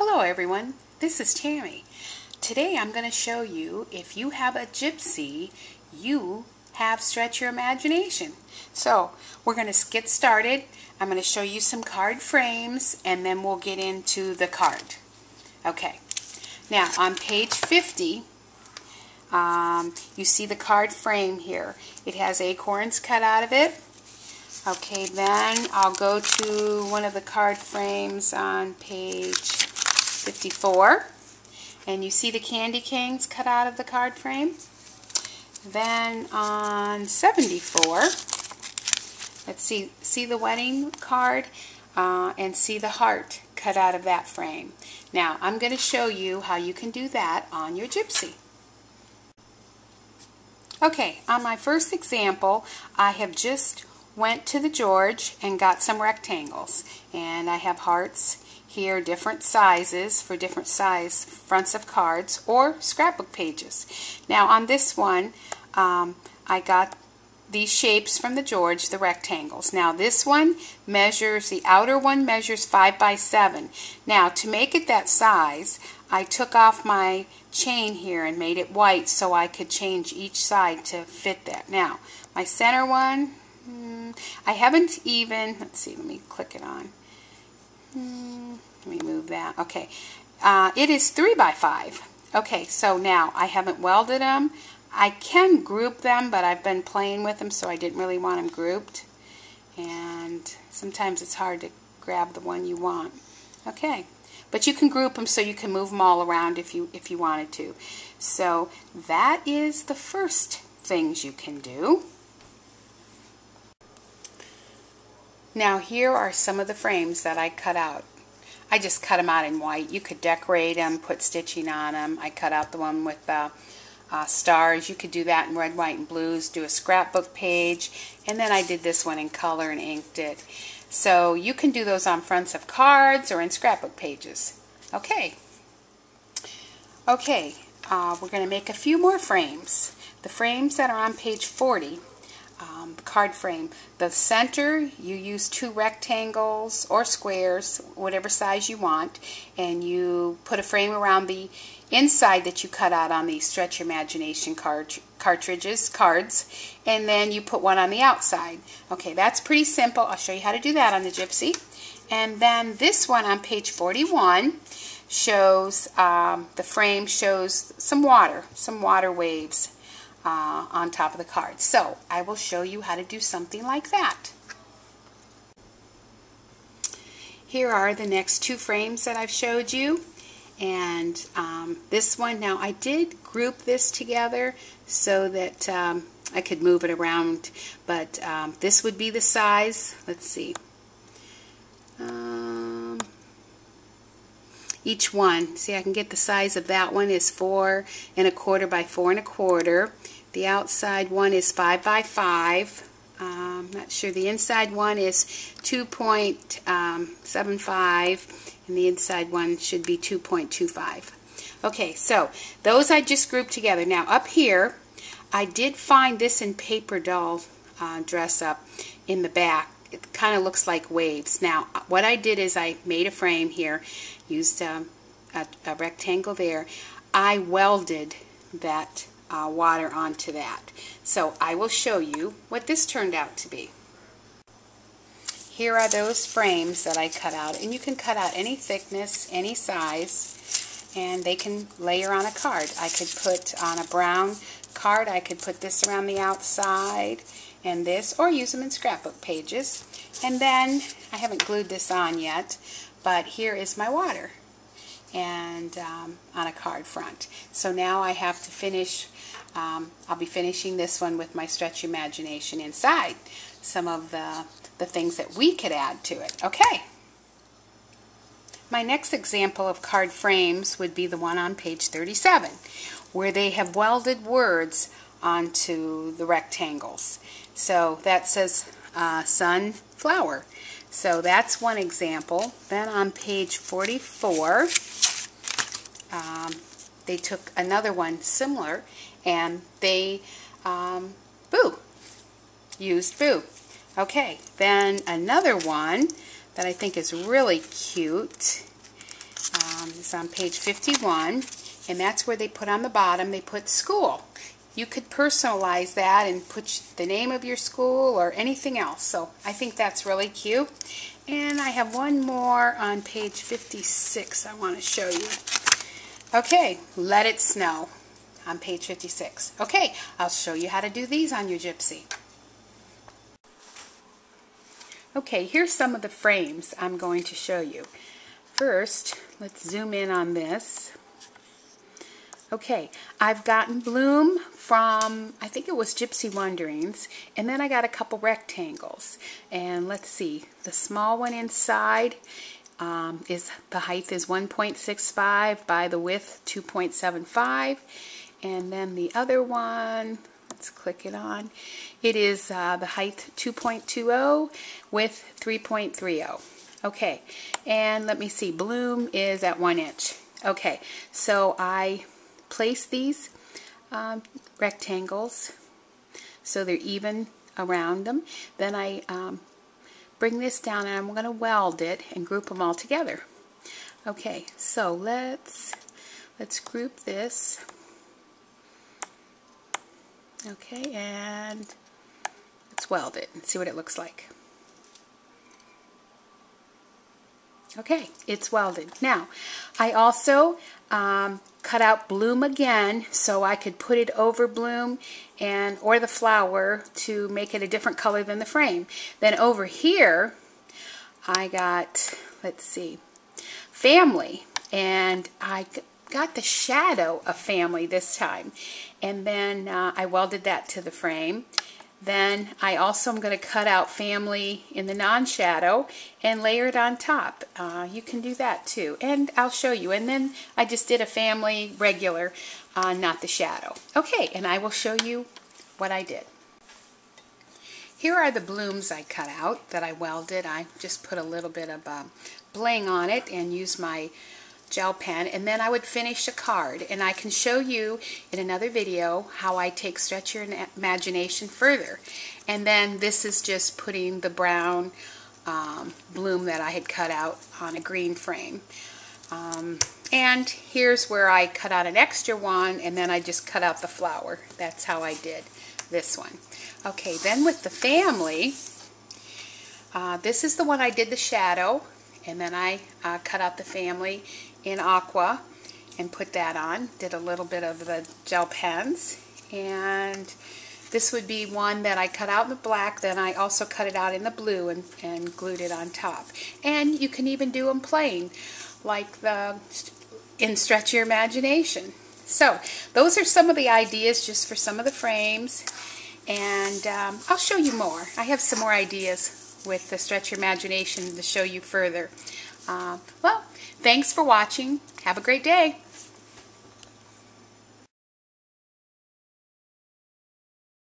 Hello everyone, this is Tammy. Today I'm going to show you if you have a gypsy, you have stretch your imagination. So we're going to get started. I'm going to show you some card frames and then we'll get into the card. Okay, now on page 50 you see the card frame here. It has acorns cut out of it. Okay, then I'll go to one of the card frames on page 54, and you see the candy canes cut out of the card frame. Then on 74, let's see the wedding card and see the heart cut out of that frame. Now I'm going to show you how you can do that on your gypsy. Okay, on my first example, I have just went to the George and got some rectangles, and I have hearts here, different sizes for different size fronts of cards or scrapbook pages. Now on this one I got these shapes from the George, the rectangles. Now this one measures, the outer one measures 5 by 7. Now to make it that size, I took off my chain here and made it white so I could change each side to fit that. Now my center one, I haven't even, let's see, let me click it on. Let me move that. Okay, it is 3 by 5. Okay, so now I haven't welded them. I can group them, but I've been playing with them, so I didn't really want them grouped. And sometimes it's hard to grab the one you want. Okay, but you can group them so you can move them all around if you wanted to. So that is the first things you can do. Now here are some of the frames that I cut out. I just cut them out in white. You could decorate them, put stitching on them. I cut out the one with stars. You could do that in red, white, and blues. Do a scrapbook page. And then I did this one in color and inked it. So you can do those on fronts of cards or in scrapbook pages. Okay. Okay, we're going to make a few more frames. The frames that are on page 40. The card frame. The center, you use 2 rectangles or squares, whatever size you want, and you put a frame around the inside that you cut out on these Stretch Your Imagination cards, and then you put one on the outside. Okay, that's pretty simple. I'll show you how to do that on the Gypsy. And then this one on page 41 shows, the frame shows some water waves on top of the card. So I will show you how to do something like that. Here are the next 2 frames that I've showed you, and this one, now I did group this together so that I could move it around, but this would be the size. Let's see. Each one, see, I can get the size of that one is 4 1/4 by 4 1/4. The outside one is 5 by 5. I'm not sure. The inside one is 2.75, and the inside one should be 2.25. Okay, so those I just grouped together. Now up here, I did find this in paper doll dress up in the back. It kind of looks like waves. Now what I did is I made a frame here, used a rectangle there. I welded that water onto that. So I will show you what this turned out to be. Here are those frames that I cut out, and you can cut out any thickness, any size, and they can layer on a card. I could put on a brown card, I could put this around the outside and this, or use them in scrapbook pages. And then I haven't glued this on yet, but here is my water and on a card front. So now I have to finish, I'll be finishing this one with my Stretch Your Imagination inside, some of the things that we could add to it. Okay. My next example of card frames would be the one on page 37, where they have welded words onto the rectangles. So that says sunflower. So that's one example. Then on page 44, they took another one similar, and they used boo. Okay, then another one that I think is really cute It's on page 51, and that's where they put on the bottom, they put school. You could personalize that and put the name of your school or anything else. So I think that's really cute. And I have one more on page 56 I want to show you. Okay, Let It Snow on page 56. Okay, I'll show you how to do these on your Gypsy. Okay, here's some of the frames I'm going to show you. First, let's zoom in on this. Okay, I've gotten Bloom from, I think it was Gypsy Wonderings, and then I got a couple rectangles. And let's see, the small one inside is, the height is 1.65 by the width 2.75, and then the other one, let's click it on, it is the height 2.20, width 3.30. Okay, and let me see, Bloom is at 1 inch. Okay, so I place these rectangles so they're even around them. Then I bring this down and I'm going to weld it and group them all together. Okay, so let's group this. Okay, and let's weld it and see what it looks like. Okay, it's welded. Now, I also cut out Bloom again so I could put it over Bloom and or the flower to make it a different color than the frame. Then over here, I got, let's see, Family, and I got the shadow of Family this time. And then I welded that to the frame. Then I also am going to cut out Family in the non-shadow and layer it on top. You can do that too, and I'll show you. And then I just did a Family regular, not the shadow. Okay, and I will show you what I did. Here are the blooms I cut out that I welded. I just put a little bit of bling on it and used my gel pen, and then I would finish a card, and I can show you in another video how I take Stretch Your Imagination further. And then this is just putting the brown bloom that I had cut out on a green frame. And here's where I cut out an extra one, and then I just cut out the flower. That's how I did this one. Okay, then with the Family, this is the one I did the shadow, and then I cut out the Family in aqua and put that on. Did a little bit of the gel pens, and this would be one that I cut out in the black, then I also cut it out in the blue and glued it on top. And you can even do them plain, like in Stretch Your Imagination. So those are some of the ideas just for some of the frames, and I'll show you more. I have some more ideas with the Stretch Your Imagination to show you further. Well, thanks for watching. Have a great day.